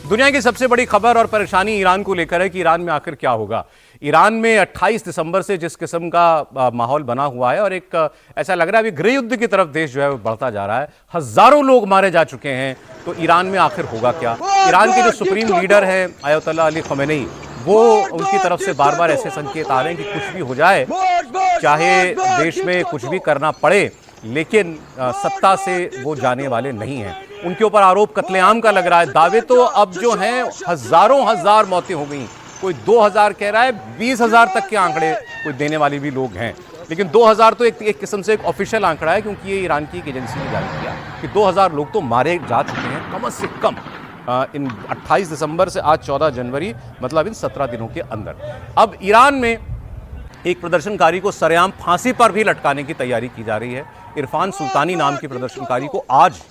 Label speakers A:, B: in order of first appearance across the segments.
A: दुनिया की सबसे बड़ी खबर और परेशानी ईरान को लेकर है कि ईरान में आखिर क्या होगा। ईरान में 28 दिसंबर से जिस किस्म का माहौल बना हुआ है और एक ऐसा लग रहा है अभी गृह युद्ध की तरफ देश जो है वो बढ़ता जा रहा है, हजारों लोग मारे जा चुके हैं, तो ईरान में आखिर होगा क्या। ईरान के जो सुप्रीम लीडर है अयतुल्लाह अली खमेनी, वो उनकी तरफ से बार बार ऐसे संकेत आ रहे हैं कि कुछ भी हो जाए, चाहे देश में कुछ भी करना पड़े, लेकिन सत्ता से वो जाने वाले नहीं हैं। उनके ऊपर आरोप कत्लेआम का लग रहा है। दावे तो अब जो हैं हजार मौतें हो गई, कोई 2000 कह रहा है, 20,000 तक के आंकड़े कोई देने वाले भी लोग हैं, लेकिन 2000 तो एक किस्म से एक ऑफिशियल आंकड़ा है, क्योंकि ये ईरान की एक एजेंसी ने जारी किया कि 2000 लोग तो मारे जा चुके हैं कम से कम इन 28 दिसंबर से आज 14 जनवरी, मतलब इन 17 दिनों के अंदर। अब ईरान में एक प्रदर्शनकारी को सरेआम फांसी पर भी लटकाने की तैयारी की जा रही है। इरफान सुल्तानी नाम के प्रदर्शनकारी को आज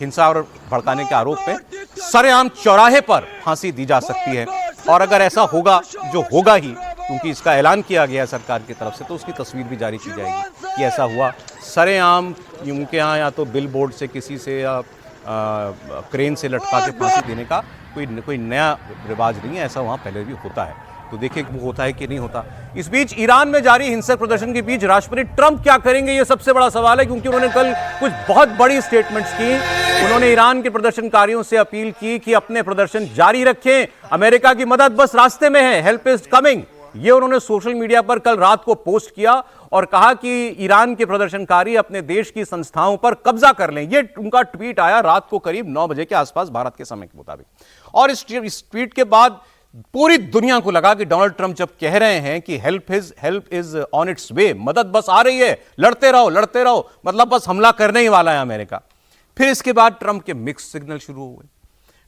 A: हिंसा और भड़काने के आरोप पे सरेआम चौराहे पर फांसी दी जा सकती है, और अगर ऐसा होगा, जो होगा ही क्योंकि इसका ऐलान किया गया है सरकार की तरफ से, तो उसकी तस्वीर भी जारी की जाएगी कि ऐसा हुआ। सरेआम उनके यहाँ या तो बिल बोर्ड से किसी से या क्रेन से लटका के फांसी देने का कोई नया रिवाज नहीं है, ऐसा वहाँ पहले भी होता है। तो देखिए वो होता है कि नहीं होता। इस बीच ईरान में जारी हिंसक प्रदर्शन के बीच राष्ट्रपति ट्रंप क्या करेंगे, ये सबसे बड़ा सवाल है, क्योंकि उन्होंने कल कुछ बहुत बड़ी स्टेटमेंट्स की। उन्होंने ईरान के प्रदर्शनकारियों से अपील की कि अपने प्रदर्शन जारी रखें, अमेरिका की मदद बस रास्ते में है, हेल्प इज कमिंग। ये उन्होंने सोशल मीडिया पर कल रात को पोस्ट किया और कहा कि ईरान के प्रदर्शनकारी अपने देश की संस्थाओं पर कब्जा कर लें। ये उनका ट्वीट आया रात को करीब 9 बजे के आसपास भारत के समय के मुताबिक, और इस ट्वीट के बाद पूरी दुनिया को लगा कि डोनाल्ड ट्रंप जब कह रहे हैं कि हेल्प इज ऑन इट्स वे, मदद बस आ रही है, लड़ते रहो, मतलब बस हमला करने ही वाला है अमेरिका। फिर इसके बाद ट्रंप के मिक्स सिग्नल शुरू हो गए।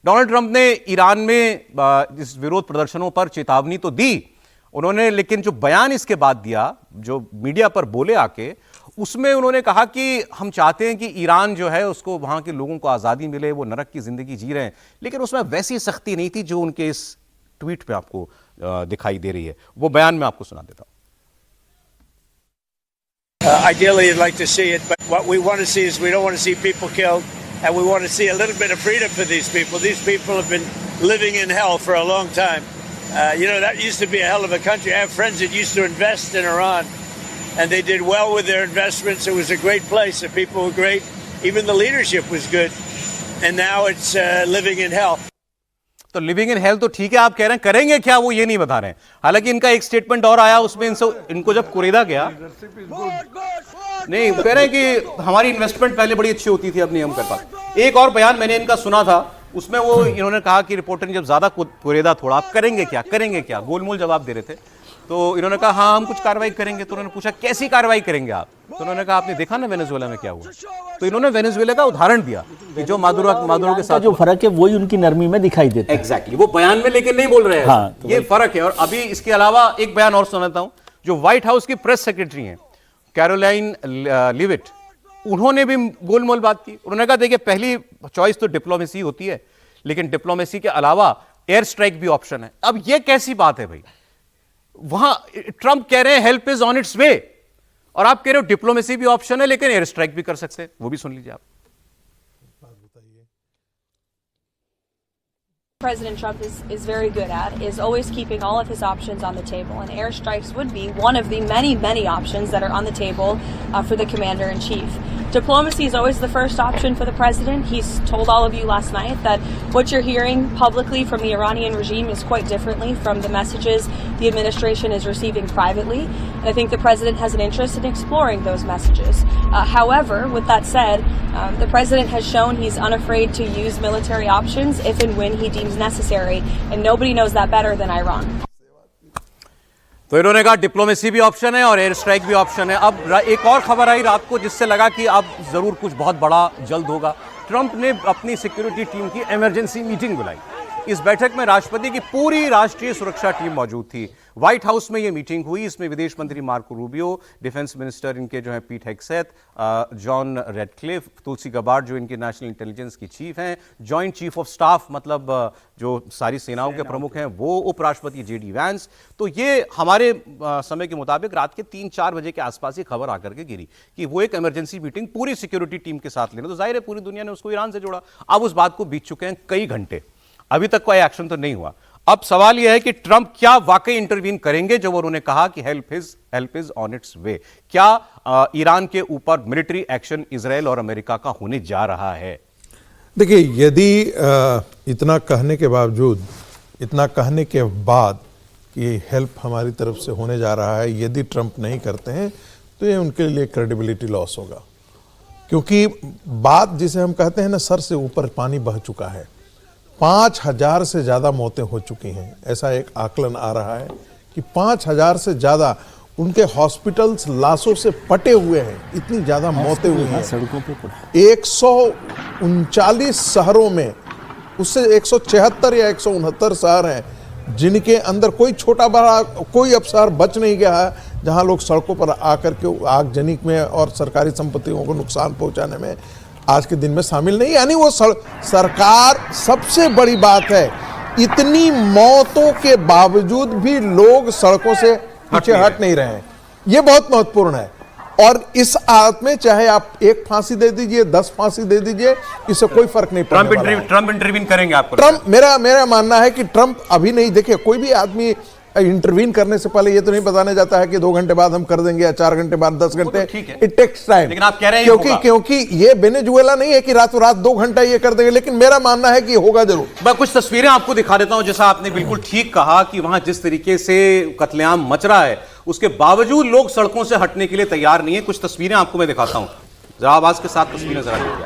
A: डोनाल्ड ट्रंप ने ईरान में इस विरोध प्रदर्शनों पर चेतावनी तो दी उन्होंने, लेकिन जो बयान इसके बाद दिया, जो मीडिया पर बोले आके, उसमें उन्होंने कहा कि हम चाहते हैं कि ईरान जो है उसको, वहां के लोगों को आजादी मिले, वो नरक की जिंदगी जी रहे हैं, लेकिन उसमें वैसी सख्ती नहीं थी जो उनके इस ट्वीट पे आपको दिखाई दे रही है। वो बयान में आपको सुना देता हूं।
B: Ideally, you'd like to see it, but what we want to see is we don't want to see people killed, and we want to see a little bit of freedom for these people. These people have been living in hell for a long time. That used to be a hell of a country. I have friends that used to invest in Iran, and they did well with their investments. It was a great place. The people were great. Even the leadership was good. And now it's living in hell.
A: तो living in health तो ठीक है, आप कह रहे हैं, करेंगे क्या वो ये नहीं बता रहे हैं। हालांकि इनका एक स्टेटमेंट और आया, उसमें इनको जब कुरेदा गया, नहीं कह रहे हैं कि हमारी इन्वेस्टमेंट पहले बड़ी अच्छी होती थी, अब नहीं हम कर पाते। एक और बयान मैंने इनका सुना था, उसमें वो इन्होंने कहा कि रिपोर्टर ने जब ज्यादा कुरेदा थोड़ा, आप करेंगे क्या, गोलमोल जवाब दे रहे थे, तो इन्होंने कहा हाँ हम कुछ कार्रवाई करेंगे। तो उन्होंने पूछा कैसी कार्रवाई करेंगे आप, तो उन्होंने कहा आपने देखा ना वेनेजुएला में क्या हुआ। तो इन्होंने वेनेजुएला का उदाहरण दिया कि जो मादुरो के साथ
C: जो फर्क है वही उनकी नरमी में दिखाई देता है।
A: एग्जैक्टली, वो बयान में लेकिन नहीं बोल रहे हैं।
C: हाँ, तो
A: ये फर्क है। और अभी इसके अलावा एक बयान और सुनाता हूं, जो व्हाइट हाउस की प्रेस सेक्रेटरी हैं कैरोलाइन लिविट, उन्होंने भी गोलमोल बात की। उन्होंने कहा देखिए पहली चॉइस तो डिप्लोमेसी होती है, लेकिन डिप्लोमेसी के अलावा एयर स्ट्राइक भी ऑप्शन है। अब ये कैसी बात है भाई, वहां ट्रंप कह रहे हैं हेल्प इज ऑन इट्स वे, और आप कह रहे हो डिप्लोमेसी भी ऑप्शन है लेकिन एयर स्ट्राइक भी कर सकते हैं। वो भी सुन लीजिए आप।
D: President Trump is very good at is always keeping all of his options on the table, and airstrikes would be one of the many options that are on the table for the commander-in-chief. Diplomacy is always the first option for the president. He's told all of you last night that what you're hearing publicly from the Iranian regime is quite differently from the messages the administration is receiving privately, and I think the president has an interest in exploring those messages. However, with that said, the president has shown he's unafraid to use military options if and when he deems necessary, and nobody knows that better than Iran.
A: तो इन्होंने कहा diplomacy भी option है और air strike भी option है। अब एक और खबर आई रात को जिससे लगा कि अब जरूर कुछ बहुत बड़ा जल्द होगा। ट्रंप ने अपनी सिक्योरिटी टीम की इमरजेंसी मीटिंग बुलाई। इस बैठक में राष्ट्रपति की पूरी राष्ट्रीय सुरक्षा टीम मौजूद थी। व्हाइट हाउस में यह मीटिंग हुई। इसमें विदेश मंत्री मार्को रूबियो, डिफेंस मिनिस्टर इनके जो है पीट हेग्सेथ, जॉन रेडक्लिफ, तुलसी गबार्ड जो इनके नेशनल इंटेलिजेंस की चीफ हैं, जॉइंट चीफ ऑफ स्टाफ मतलब जो सारी सेनाओं के प्रमुख हैं वो, उपराष्ट्रपति जेडी वैंस। तो ये हमारे समय के मुताबिक रात के 3-4 बजे के आसपास ही खबर आकर के गिरी कि वो एक इमरजेंसी मीटिंग पूरी सिक्योरिटी टीम के साथ लेना। तो जाहिर है पूरी दुनिया ने उसको ईरान से जोड़ा। अब उस बात को बीत चुके हैं कई घंटे। अभी तक कोई एक्शन तो नहीं हुआ। अब सवाल यह है कि ट्रंप क्या वाकई इंटरवीन करेंगे, जब उन्होंने कहा कि हेल्प इज ऑन इट्स वे। क्या ईरान के ऊपर मिलिट्री एक्शन इजराइल और अमेरिका का होने जा रहा है?
E: देखिए, यदि इतना कहने के बावजूद, इतना कहने के बाद कि हेल्प हमारी तरफ से होने जा रहा है, यदि ट्रंप नहीं करते हैं तो ये उनके लिए क्रेडिबिलिटी लॉस होगा। क्योंकि बात जिसे हम कहते हैं ना, सर से ऊपर पानी बह चुका है। 5000 से ज़्यादा मौतें हो चुकी हैं। ऐसा एक आकलन आ रहा है कि 5000 से ज़्यादा उनके हॉस्पिटल्स लाशों से पटे हुए हैं। इतनी ज़्यादा मौतें हुई हैं
C: सड़कों पे पड़ा।
E: 139 शहरों में, उससे 176 या 169 शहर हैं जिनके अंदर कोई छोटा बड़ा कोई अब शहर बच नहीं गया है जहां लोग सड़कों पर आकर के आगजनी में और सरकारी संपत्तियों को नुकसान पहुंचाने में आज के दिन में शामिल नहीं। यानी वो सरकार, सबसे बड़ी बात है, इतनी मौतों के बावजूद भी लोग सड़कों से पीछे हट नहीं रहे हैं। ये बहुत महत्वपूर्ण है। और इस हालत में चाहे आप एक फांसी दे दीजिए, 10 फांसी दे दीजिए, इससे कोई फर्क नहीं पड़ने वाला है।
A: ट्रंप इंटरवीन करेंगे आपको?
E: ट्रंप, मेरा मानना है कि ट्रंप अभी नहीं। देखिए, कोई भी आदमी इंटरवीन करने से पहले ये तो नहीं बताने जाता है कि 2 घंटे बाद हम कर देंगे या 4 घंटे बाद 10 घंटे। It takes time.
A: लेकिन आप कह रहे हैं
E: क्योंकि ये वेनेजुएला नहीं है कि रातों रात 2 घंटा ये कर देंगे। लेकिन मेरा मानना है कि होगा जरूर।
A: मैं कुछ तस्वीरें आपको दिखा देता हूं। जैसा आपने बिल्कुल ठीक कहा कि वहां जिस तरीके से कत्लेआम मच रहा है, उसके बावजूद लोग सड़कों से हटने के लिए तैयार नहीं है। कुछ तस्वीरें आपको मैं दिखाता हूं, जरा आवाज के साथ तस्वीरें जरा देखिए।